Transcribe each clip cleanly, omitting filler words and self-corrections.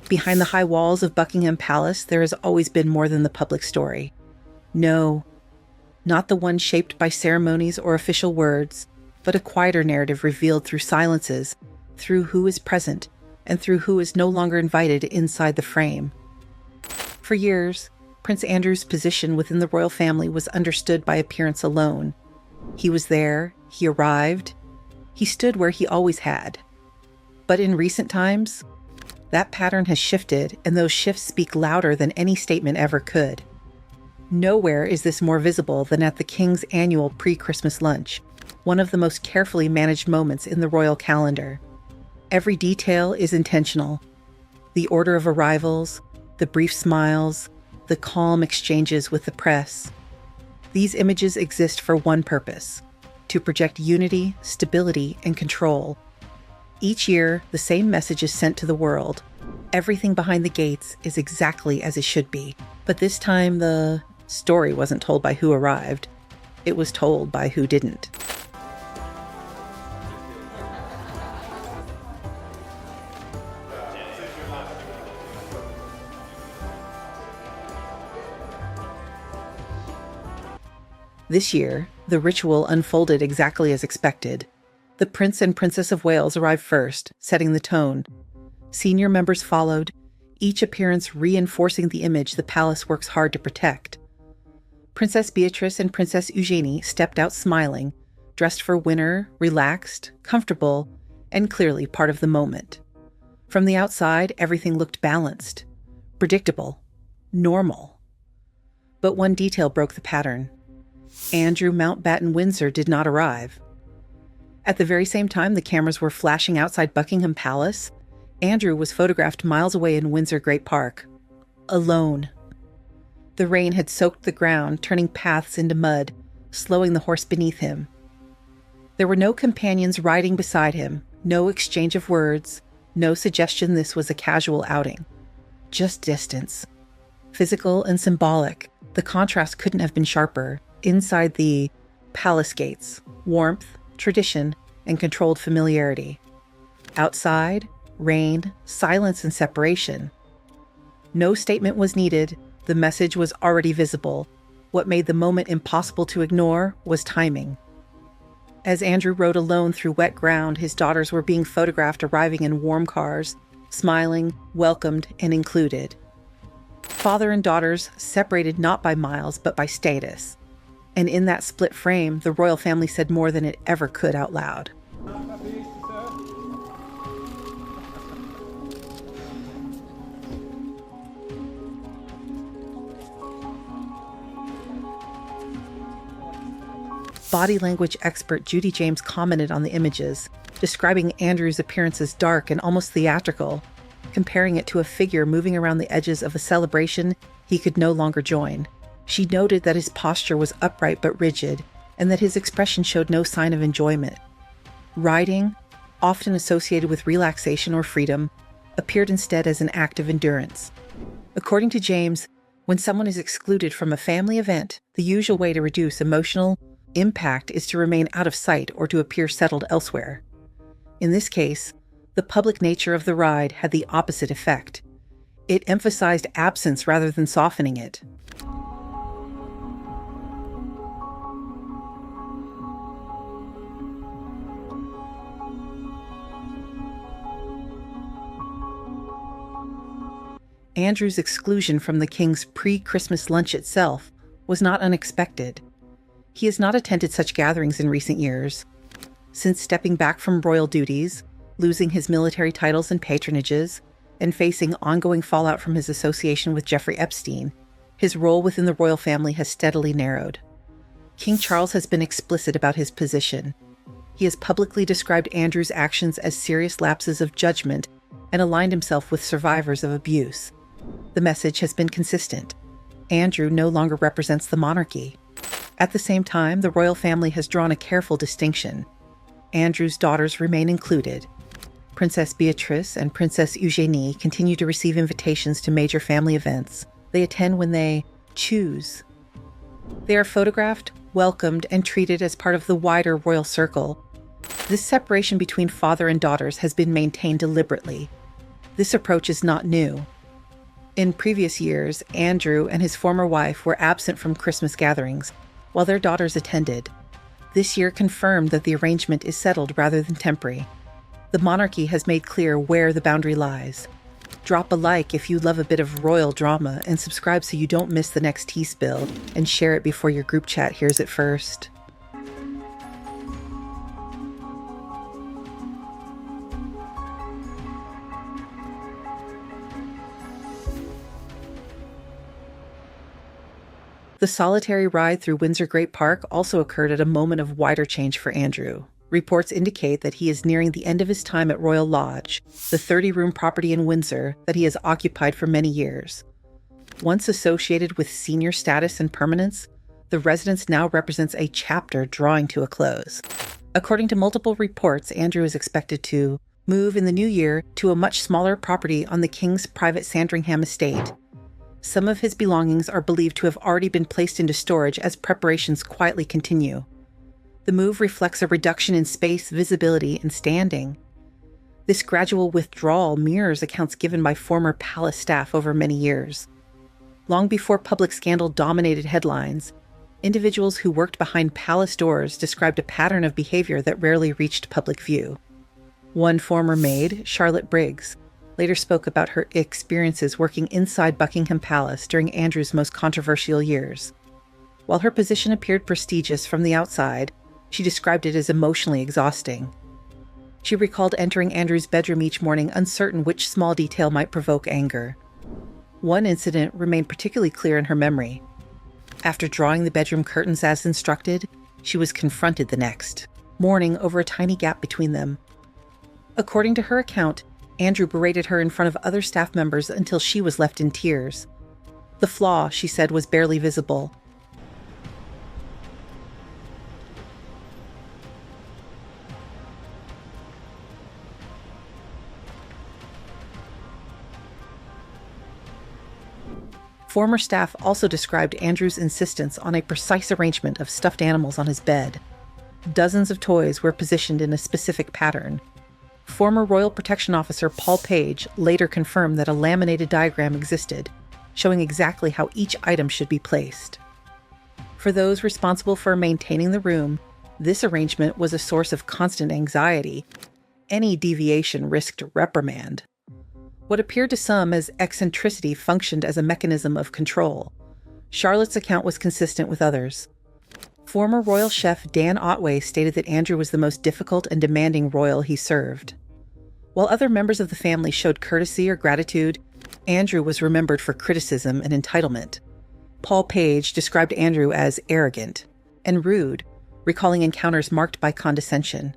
Behind the high walls of Buckingham Palace, there has always been more than the public story. No, not the one shaped by ceremonies or official words, but a quieter narrative revealed through silences, through who is present, and through who is no longer invited inside the frame. For years, Prince Andrew's position within the royal family was understood by appearance alone. He was there, he arrived, he stood where he always had. But in recent times, that pattern has shifted, and those shifts speak louder than any statement ever could. Nowhere is this more visible than at the King's annual pre-Christmas lunch, one of the most carefully managed moments in the royal calendar. Every detail is intentional. The order of arrivals, the brief smiles, the calm exchanges with the press. These images exist for one purpose: to project unity, stability, and control. Each year, the same message is sent to the world. Everything behind the gates is exactly as it should be. But this time, the story wasn't told by who arrived. It was told by who didn't. This year, the ritual unfolded exactly as expected. The Prince and Princess of Wales arrived first, setting the tone. Senior members followed, each appearance reinforcing the image the palace works hard to protect. Princess Beatrice and Princess Eugenie stepped out smiling, dressed for winter, relaxed, comfortable, and clearly part of the moment. From the outside, everything looked balanced, predictable, normal. But one detail broke the pattern. Andrew Mountbatten Windsor did not arrive. At the very same time the cameras were flashing outside Buckingham Palace, Andrew was photographed miles away in Windsor Great Park, alone. The rain had soaked the ground, turning paths into mud, slowing the horse beneath him. There were no companions riding beside him, no exchange of words, no suggestion this was a casual outing. Just distance. Physical and symbolic, the contrast couldn't have been sharper. Inside the palace gates, warmth, tradition, and controlled familiarity. Outside, rain, silence, and separation. No statement was needed. The message was already visible. What made the moment impossible to ignore was timing. As Andrew rode alone through wet ground, his daughters were being photographed arriving in warm cars, smiling, welcomed, and included. Father and daughters separated not by miles, but by status. And in that split frame, the royal family said more than it ever could out loud. Body language expert Judy James commented on the images, describing Andrew's appearance as dark and almost theatrical, comparing it to a figure moving around the edges of a celebration he could no longer join. She noted that his posture was upright but rigid, and that his expression showed no sign of enjoyment. Riding, often associated with relaxation or freedom, appeared instead as an act of endurance. According to James, when someone is excluded from a family event, the usual way to reduce emotional impact is to remain out of sight or to appear settled elsewhere. In this case, the public nature of the ride had the opposite effect. It emphasized absence rather than softening it. Andrew's exclusion from the King's pre-Christmas lunch itself was not unexpected. He has not attended such gatherings in recent years. Since stepping back from royal duties, losing his military titles and patronages, and facing ongoing fallout from his association with Jeffrey Epstein, his role within the royal family has steadily narrowed. King Charles has been explicit about his position. He has publicly described Andrew's actions as serious lapses of judgment and aligned himself with survivors of abuse. The message has been consistent. Andrew no longer represents the monarchy. At the same time, the royal family has drawn a careful distinction. Andrew's daughters remain included. Princess Beatrice and Princess Eugenie continue to receive invitations to major family events. They attend when they choose. They are photographed, welcomed, and treated as part of the wider royal circle. This separation between father and daughters has been maintained deliberately. This approach is not new. In previous years, Andrew and his former wife were absent from Christmas gatherings, while their daughters attended. This year confirmed that the arrangement is settled rather than temporary. The monarchy has made clear where the boundary lies. Drop a like if you love a bit of royal drama, and subscribe so you don't miss the next tea spill, and share it before your group chat hears it first. The solitary ride through Windsor Great Park also occurred at a moment of wider change for Andrew. Reports indicate that he is nearing the end of his time at Royal Lodge, the 30-room property in Windsor that he has occupied for many years. Once associated with senior status and permanence, the residence now represents a chapter drawing to a close. According to multiple reports, Andrew is expected to move in the new year to a much smaller property on the King's private Sandringham estate. Some of his belongings are believed to have already been placed into storage as preparations quietly continue. The move reflects a reduction in space, visibility, and standing. This gradual withdrawal mirrors accounts given by former palace staff over many years. Long before public scandal dominated headlines, individuals who worked behind palace doors described a pattern of behavior that rarely reached public view. One former maid, Charlotte Briggs, later spoke about her experiences working inside Buckingham Palace during Andrew's most controversial years. While her position appeared prestigious from the outside, she described it as emotionally exhausting. She recalled entering Andrew's bedroom each morning, uncertain which small detail might provoke anger. One incident remained particularly clear in her memory. After drawing the bedroom curtains as instructed, she was confronted the next, mourning over a tiny gap between them. According to her account, Andrew berated her in front of other staff members until she was left in tears. The flaw, she said, was barely visible. Former staff also described Andrew's insistence on a precise arrangement of stuffed animals on his bed. Dozens of toys were positioned in a specific pattern. Former Royal Protection Officer Paul Page later confirmed that a laminated diagram existed, showing exactly how each item should be placed. For those responsible for maintaining the room, this arrangement was a source of constant anxiety. Any deviation risked reprimand. What appeared to some as eccentricity functioned as a mechanism of control. Charlotte's account was consistent with others. Former royal chef Dan Otway stated that Andrew was the most difficult and demanding royal he served. While other members of the family showed courtesy or gratitude, Andrew was remembered for criticism and entitlement. Paul Page described Andrew as arrogant and rude, recalling encounters marked by condescension.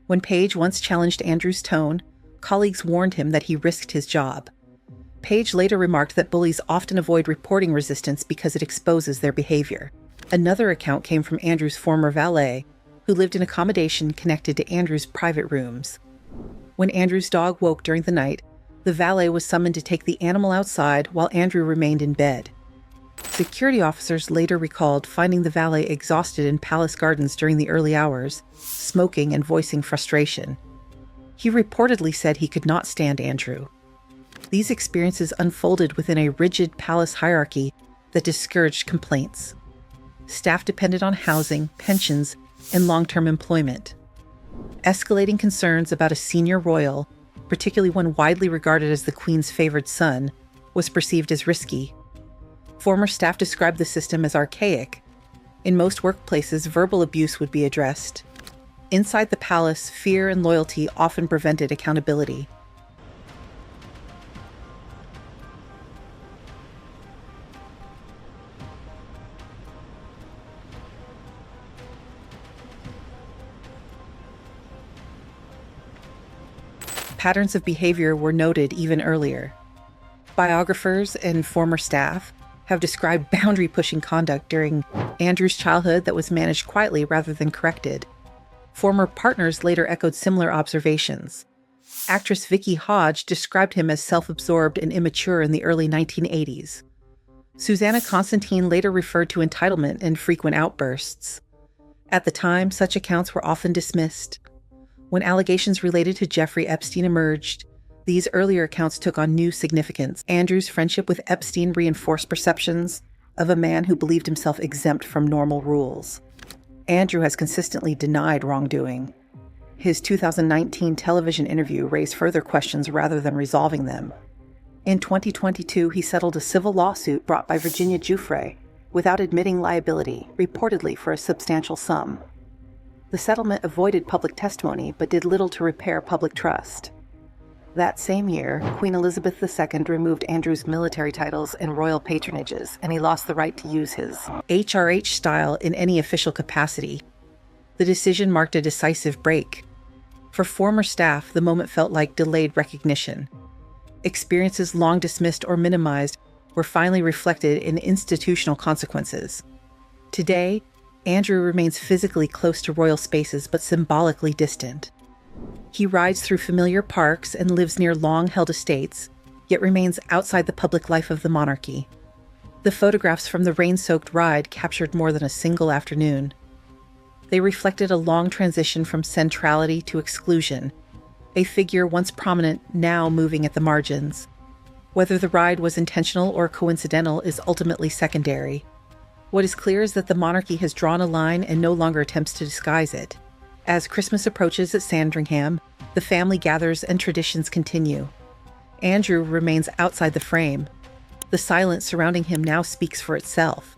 When Page once challenged Andrew's tone, colleagues warned him that he risked his job. Page later remarked that bullies often avoid reporting resistance because it exposes their behavior. Another account came from Andrew's former valet, who lived in accommodation connected to Andrew's private rooms. When Andrew's dog woke during the night, the valet was summoned to take the animal outside while Andrew remained in bed. Security officers later recalled finding the valet exhausted in palace gardens during the early hours, smoking and voicing frustration. He reportedly said he could not stand Andrew. These experiences unfolded within a rigid palace hierarchy that discouraged complaints. Staff depended on housing, pensions, and long-term employment. Escalating concerns about a senior royal, particularly one widely regarded as the Queen's favored son, was perceived as risky. Former staff described the system as archaic. In most workplaces, verbal abuse would be addressed. Inside the palace, fear and loyalty often prevented accountability. Patterns of behavior were noted even earlier. Biographers and former staff have described boundary-pushing conduct during Andrew's childhood that was managed quietly rather than corrected. Former partners later echoed similar observations. Actress Vicky Hodge described him as self-absorbed and immature in the early 1980s. Susanna Constantine later referred to entitlement and frequent outbursts. At the time, such accounts were often dismissed. When allegations related to Jeffrey Epstein emerged, These earlier accounts took on new significance. Andrew's friendship with Epstein reinforced perceptions of a man who believed himself exempt from normal rules. Andrew has consistently denied wrongdoing. His 2019 television interview raised further questions rather than resolving them. In 2022, he settled a civil lawsuit brought by Virginia Giuffre without admitting liability, reportedly for a substantial sum. The settlement avoided public testimony but did little to repair public trust. That same year, Queen Elizabeth II removed Andrew's military titles and royal patronages, and he lost the right to use his HRH style in any official capacity. The decision marked a decisive break. For former staff, the moment felt like delayed recognition. Experiences long dismissed or minimized were finally reflected in institutional consequences. Today, Andrew remains physically close to royal spaces but symbolically distant. He rides through familiar parks and lives near long-held estates, yet remains outside the public life of the monarchy. The photographs from the rain-soaked ride captured more than a single afternoon. They reflected a long transition from centrality to exclusion, a figure once prominent now moving at the margins. Whether the ride was intentional or coincidental is ultimately secondary. What is clear is that the monarchy has drawn a line and no longer attempts to disguise it. As Christmas approaches at Sandringham, the family gathers and traditions continue. Andrew remains outside the frame. The silence surrounding him now speaks for itself.